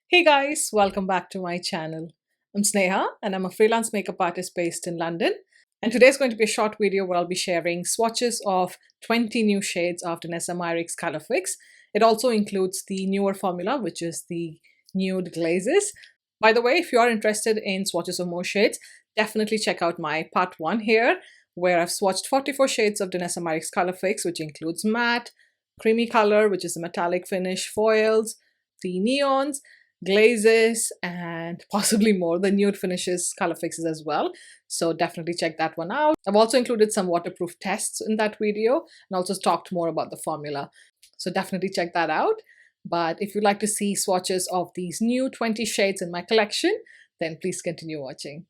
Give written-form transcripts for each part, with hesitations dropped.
Hey guys, welcome back to my channel. I'm Sneha and I'm a freelance makeup artist based in London. And today's going to be a short video where I'll be sharing swatches of 20 new shades of Danessa Myricks Colorfix. It also includes the newer formula, which is the Nude glazes. By the way, if you are interested in swatches of more shades, definitely check out my part 1 here, where I've swatched 44 shades of Danessa Myricks Colorfix, which includes matte, creamy color, which is a metallic finish, foils, the neons, glazes, and possibly more, the nude finishes color fixes as well. So definitely check that one out. I've also included some waterproof tests in that video and also talked more about the formula. So definitely check that out. But if you'd like to see swatches of these new 20 shades in my collection, then please continue watching.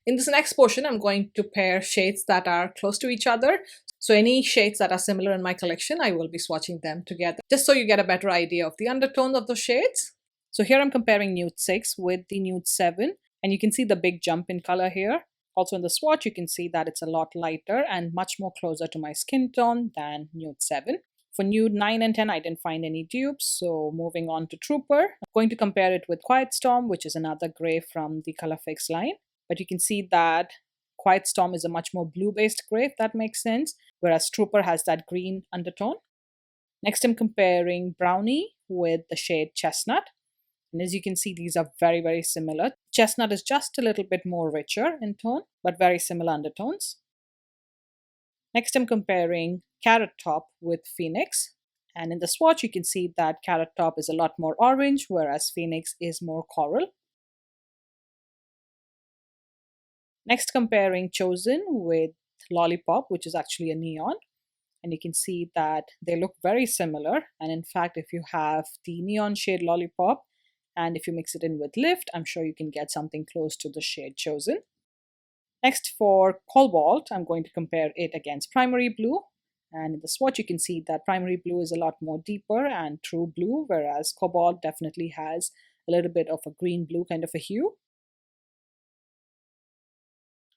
In this next portion, I'm going to pair shades that are close to each other. So any shades that are similar in my collection, I will be swatching them together, just so you get a better idea of the undertones of those shades. So here I'm comparing Nude 6 with the Nude 7, and you can see the big jump in color here. Also in the swatch, you can see that it's a lot lighter and much more closer to my skin tone than Nude 7. For Nude 9 and 10, I didn't find any dupes, so moving on to Trooper. I'm going to compare it with Quiet Storm, which is another gray from the Colorfix line. But you can see that Quiet Storm is a much more blue-based gray, if that makes sense, whereas Trooper has that green undertone. Next, I'm comparing Brownie with the shade Chestnut. And as you can see, these are very, very similar. Chestnut is just a little bit more richer in tone, but very similar undertones. Next, I'm comparing Carrot Top with Phoenix. And in the swatch, you can see that Carrot Top is a lot more orange, whereas Phoenix is more coral. Next, comparing Chosen with Lollipop, which is actually a neon. And you can see that they look very similar. And in fact, if you have the neon shade Lollipop, and if you mix it in with Lift, I'm sure you can get something close to the shade Chosen. Next, for Colbolt, I'm going to compare it against Primary Blue. And in the swatch, you can see that Primary Blue is a lot more deeper and true blue, whereas Cobalt definitely has a little bit of a green-blue kind of a hue.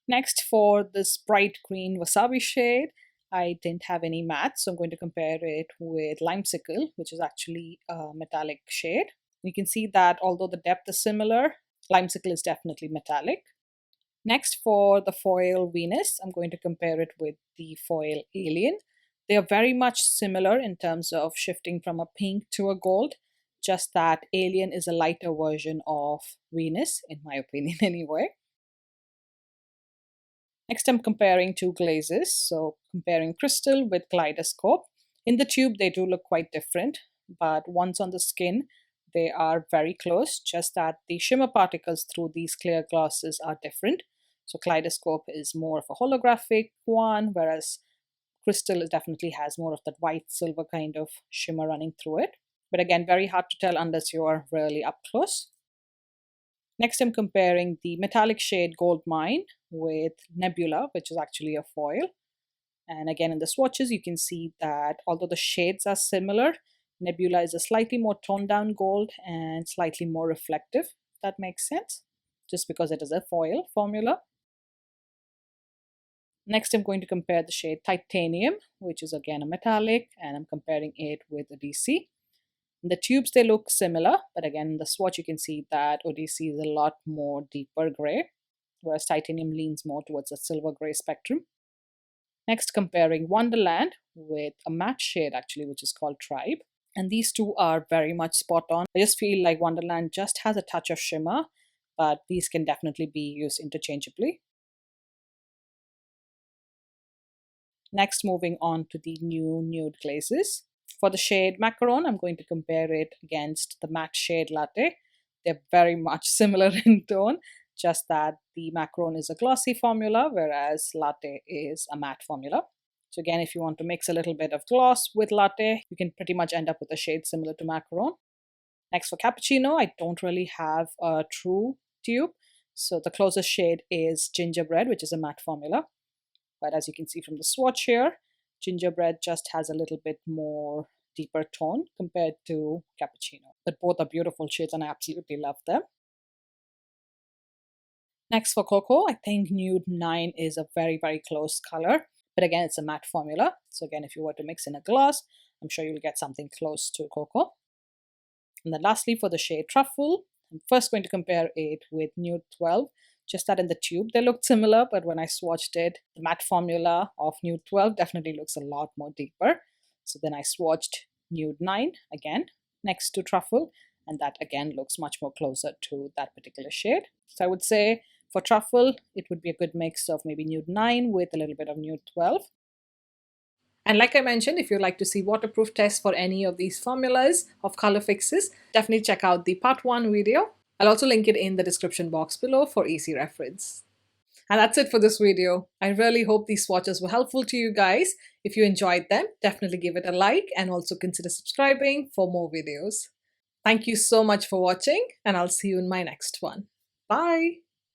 Next, for this bright green Wasabi shade, I didn't have any matte, so I'm going to compare it with Limesicle, which is actually a metallic shade. You can see that although the depth is similar, Limesicle is definitely metallic. Next, for the foil Venus, I'm going to compare it with the foil Alien. They are very much similar in terms of shifting from a pink to a gold, just that Alien is a lighter version of Venus, in my opinion anyway. Next, I'm comparing two glazes. So comparing Crystal with Kaleidoscope. In the tube, they do look quite different, but once on the skin, they are very close, just that the shimmer particles through these clear glosses are different. So Kaleidoscope is more of a holographic one, whereas Crystal definitely has more of that white silver kind of shimmer running through it. But again, very hard to tell unless you're really up close. Next, I'm comparing the metallic shade Goldmine with Nebula, which is actually a foil. And again, in the swatches, you can see that although the shades are similar, Nebula is a slightly more toned down gold and slightly more reflective, if that makes sense, just because it is a foil formula. Next, I'm going to compare the shade Titanium, which is again a metallic, and I'm comparing it with Odyssey. In the tubes, they look similar, but again, in the swatch, you can see that Odyssey is a lot more deeper gray, whereas Titanium leans more towards a silver gray spectrum. Next, comparing Wonderland with a matte shade actually, which is called Tribe. And these two are very much spot on. I just feel like Wonderland just has a touch of shimmer, but these can definitely be used interchangeably. Next, moving on to the new nude glazes. For the shade Macaron, I'm going to compare it against the matte shade Latte. They're very much similar in tone, just that the Macaron is a glossy formula, whereas Latte is a matte formula. So again, if you want to mix a little bit of gloss with Latte, you can pretty much end up with a shade similar to Macaron. Next, for Cappuccino, I don't really have a true tube. So the closest shade is Gingerbread, which is a matte formula. But as you can see from the swatch here, Gingerbread just has a little bit more deeper tone compared to Cappuccino. But both are beautiful shades and I absolutely love them. Next for Cocoa, I think Nude 9 is a very, very close color. But again, it's a matte formula. So again, if you were to mix in a gloss, I'm sure you'll get something close to Cocoa. And then lastly, for the shade Truffle, I'm first going to compare it with Nude 12. Just that in the tube, they looked similar, but when I swatched it, the matte formula of Nude 12 definitely looks a lot more deeper. So then I swatched Nude 9 again next to Truffle, and that again looks much more closer to that particular shade. So I would say for Truffle, it would be a good mix of maybe Nude 9 with a little bit of Nude 12. And like I mentioned, if you'd like to see waterproof tests for any of these formulas of color fixes, definitely check out the part 1 video. I'll also link it in the description box below for easy reference. And that's it for this video. I really hope these swatches were helpful to you guys. If you enjoyed them, definitely give it a like and also consider subscribing for more videos. Thank you so much for watching, and I'll see you in my next one. Bye!